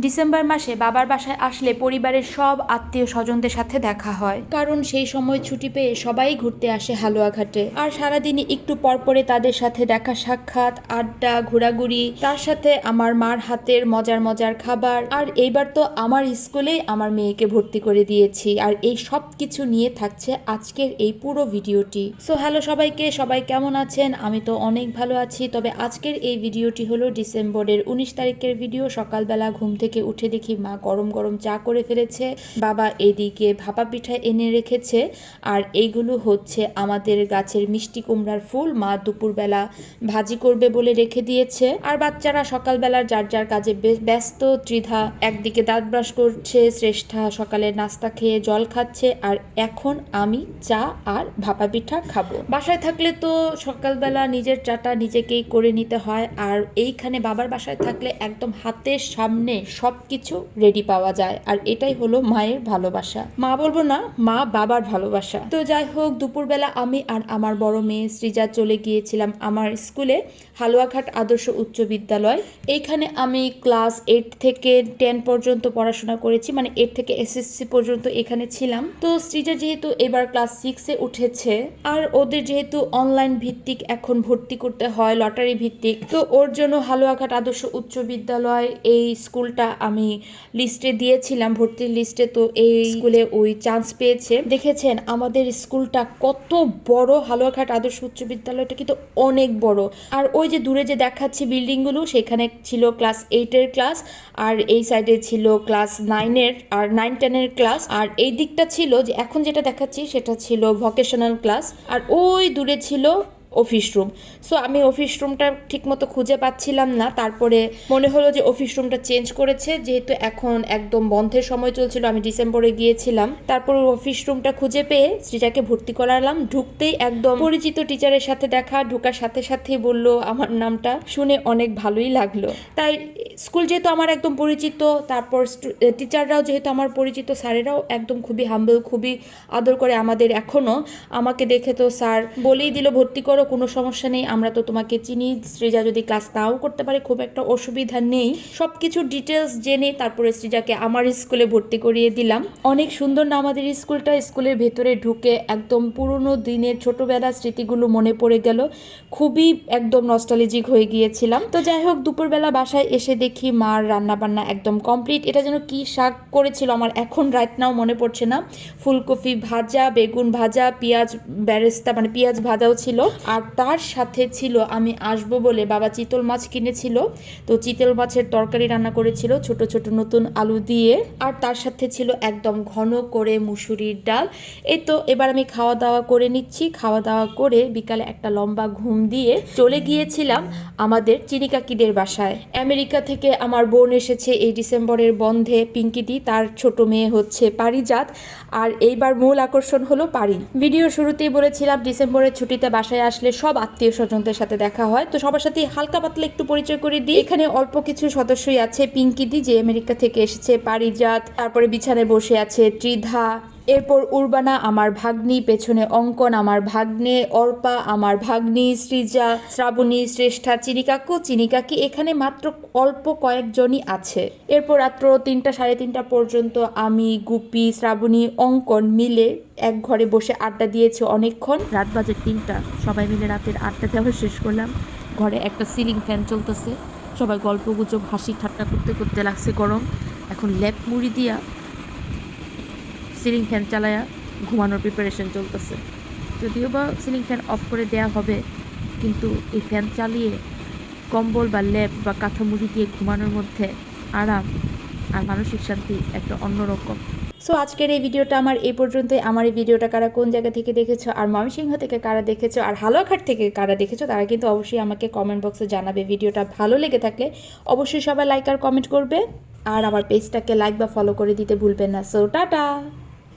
December মাসে বাবার বাসায় আসলে পরিবারের সব আত্মীয় স্বজনদের সাথে দেখা হয়, কারণ সেই সময় ছুটি পেয়ে সবাই ঘুরতে আসে হালুয়াঘাটে। আর সারাদিনই একটু পরপরে তাদের সাথে দেখা সাক্ষাৎ, আড্ডা, ঘোরাঘুরি, তার সাথে আমার মার হাতের মজার মজার খাবার। আর এইবার তো আমার স্কুলেই আমার মেয়েকে ভর্তি করে দিয়েছি। আর এই সব কিছু নিয়ে থাকছে আজকের এই পুরো ভিডিওটি। সো হ্যালো সবাইকে, সবাই কেমন আছেন? আমি তো অনেক ভালো আছি। তবে আজকের এই ভিডিওটি হলো ডিসেম্বরের 19 তারিখের ভিডিও। সকালবেলা ঘুম থেকে উঠে দেখি মা গরম গরম চা করে ফেলেছে, বাবা এদিকে ভাপা পিঠা এনে রেখেছে। আর এইগুলো হচ্ছে আমাদের গাছের মিষ্টি কুমড়ার ফুল, মা দুপুরবেলা ভাজি করবে বলে রেখে দিয়েছে। আর বাচ্চারা সকালবেলার যার যার কাজে ব্যস্ত। ত্রিধা একদিকে দাঁত ব্রাশ করছে, শ্রেষ্ঠা সকালে নাস্তা খেয়ে জল খাচ্ছে, আর এখন আমি চা আর ভাপা পিঠা খাবো। বাসায় থাকলে তো সকালবেলা নিজের চাটা নিজেকেই করে নিতে হয়, আর এইখানে বাবার বাসায় থাকলে একদম হাতের সামনে সবকিছু রেডি পাওয়া যায়। আর এটাই হলো মায়ের ভালোবাসা, মা বলবো না, মা বাবার ভালোবাসা। তো যাই হোক, দুপুরবেলা আমি আর আমার বড় মেয়ে সৃজা চলে গিয়েছিলাম আমার স্কুলে, হালুয়াঘাট আদর্শ উচ্চ বিদ্যালয়। এইখানে আমি ক্লাস 8 থেকে 10 পর্যন্ত পড়াশোনা করেছি, মানে 8 থেকে এসএসসি পর্যন্ত এখানে ছিলাম। তো সৃজা যেহেতু এবার ক্লাস 6-এ উঠেছে, আর ওদের যেহেতু অনলাইন ভিত্তিক এখন ভর্তি করতে হয়, লটারি ভিত্তিক, তো ওর জন্য হালুয়াঘাট আদর্শ উচ্চ বিদ্যালয় এই স্কুলটা আমি লিস্টে দিয়েছিলাম, ভর্তির লিস্টে। তো এই স্কুলে ওই চান্স পেয়েছে। দেখেছেন আমাদের স্কুলটা কত বড়, হালুয়াঘাট আদর্শ উচ্চ বিদ্যালয়টা কিন্তু অনেক বড়। আর ওই যে দূরে যে দেখাচ্ছি বিল্ডিংগুলো, সেখানে ছিল ক্লাস 8-এর ক্লাস, আর এই সাইডে ছিল ক্লাস 9-এর আর 9-10-এর ক্লাস, আর এই দিকটা ছিল যে এখন যেটা দেখাচ্ছি সেটা ছিল ভোকেশনাল ক্লাস, আর ওই দূরে ছিল অফিস রুম। সো আমি অফিস রুমটা ঠিকমতো খুঁজে পাচ্ছিলাম না, তারপরে মনে হলো যে অফিস রুমটা চেঞ্জ করেছে, যেহেতু এখন একদম বন্ধের সময় চলছিল, আমি ডিসেম্বরে গিয়েছিলাম। তারপর অফিস রুমটা খুঁজে পেয়ে সৃজাকে ভর্তি করালাম। ঢুকতেই একদম পরিচিত টিচারের সাথে দেখা, ঢোকার সাথে সাথে বললো আমার নামটা, শুনে অনেক ভালোই লাগলো। তাই স্কুল যেহেতু আমার একদম পরিচিত, তারপর টিচাররাও যেহেতু আমার পরিচিত, স্যারেরাও একদম খুবই হাম্বল, খুবই আদর করে আমাদের। এখনও আমাকে দেখে তো স্যার বলেই দিল ভর্তি করো, কোনো সমস্যা নেই, আমরা তো তোমাকে চিনি। সৃজা যদি ক্লাস নাও করতে পারে খুব একটা অসুবিধা নেই। সব কিছু ডিটেলস জেনে তারপরে সৃজাকে আমার স্কুলে ভর্তি করিয়ে দিলাম। অনেক সুন্দর না আমাদের স্কুলটা? স্কুলের ভেতরে ঢুকে একদম পুরনো দিনের ছোটবেলার স্মৃতিগুলো মনে পড়ে গেল, খুবই একদম নস্টালজিক হয়ে গিয়েছিলাম। তো যাই হোক, দুপুরবেলা বাসায় এসে দেখি মার রান্না বান্না একদম কমপ্লিট। এটা যেন কি শাক করেছিল আমার এখন রাইট নাও মনে পড়ছে না। ফুলকপি ভাজা, বেগুন ভাজা, পেঁয়াজ বেরেস্তা মানে পেঁয়াজ ভাজাও ছিল, আর তার সাথে ছিল আমি আসবো বলে বাবা চিতল মাছ কিনেছিল, তো চিতল মাছের তরকারি রান্না করেছিল ছোট ছোট নতুন আলু দিয়ে, আর তার সাথে ছিল একদম ঘন করে মুসুরির ডাল। এই তো এবার আমি খাওয়া দাওয়া করে নিচ্ছি। খাওয়া দাওয়া করে বিকালে একটা লম্বা ঘুম দিয়ে চলে গিয়েছিলাম আমাদের চিনি কাকিদের বাসায়। আমেরিকা থেকে আমার বোন এসেছে এই ডিসেম্বরের বন্ধে, পিঙ্কিদি, তার ছোট মেয়ে হচ্ছে পারিজাত। আর এইবার মূল আকর্ষণ হলো পারি। ভিডিওর শুরুতেই বলেছিলাম ডিসেম্বরের ছুটিতে বাসায় আসলে সব আত্মীয় স্বজনদের সাথে দেখা হয়, তো সবার সাথে হালকা পাতলা একটু পরিচয় করে দিই। এখানে অল্প কিছু সদস্যই আছে, পিঙ্কিদি যে আমেরিকা থেকে এসেছে, পারিজাত, তারপরে বিছানায় বসে আছে ত্রিধা, এরপর উর্বানা আমার ভাগ্নি, পেছনে অঙ্কন আমার ভাগ্নে, অর্পা আমার ভাগ্নি, সৃজা, শ্রাবণী, শ্রেষ্ঠা, চিনিকাকু, চিনিকাকি, এখানে মাত্র অল্প কয়েকজনই আছে। এরপর রাত্র 3টা 3:30 পর্যন্ত আমি, গুপি, শ্রাবণী, অঙ্কন মিলে এক ঘরে বসে আড্ডা দিয়েছি অনেকক্ষণ। রাত বাজে 3টা, সবাই মিলে রাতের আড্ডা দেওয়া শেষ করলাম। ঘরে একটা সিলিং ফ্যান চলতেছে, সবাই গল্প গুজব হাসি ঠাট্টা করতে করতে লাগছে গরম। এখন লেপ মুড়ি দিয়া সিলিং ফ্যান চালায়া ঘুমানোর প্রিপারেশন চলতেছে। যদিও বা সিলিং ফ্যান অফ করে দেয়া হবে, কিন্তু এই ফ্যান চালিয়ে কম্বল বা লেপ বা কাঁথা মুড়ি দিয়ে ঘুমানোর মধ্যে আরাম আর মানসিক শান্তি একটা অন্যরকম। সো আজকের এই ভিডিওটা আমার এই পর্যন্তই। আমার এই ভিডিওটা কারা কোন জায়গা থেকে দেখেছো, আর ময়মনসিংহ থেকে কারা দেখেছো, আর হালুয়াঘাট থেকে কারা দেখেছো, তারা কিন্তু অবশ্যই আমাকে কমেন্ট বক্সে জানাবে। ভিডিওটা ভালো লেগে থাকলে অবশ্যই সবাই লাইক আর কমেন্ট করবে, আর আমার পেজটাকে লাইক বা ফলো করে দিতে ভুলবেন না। So tata.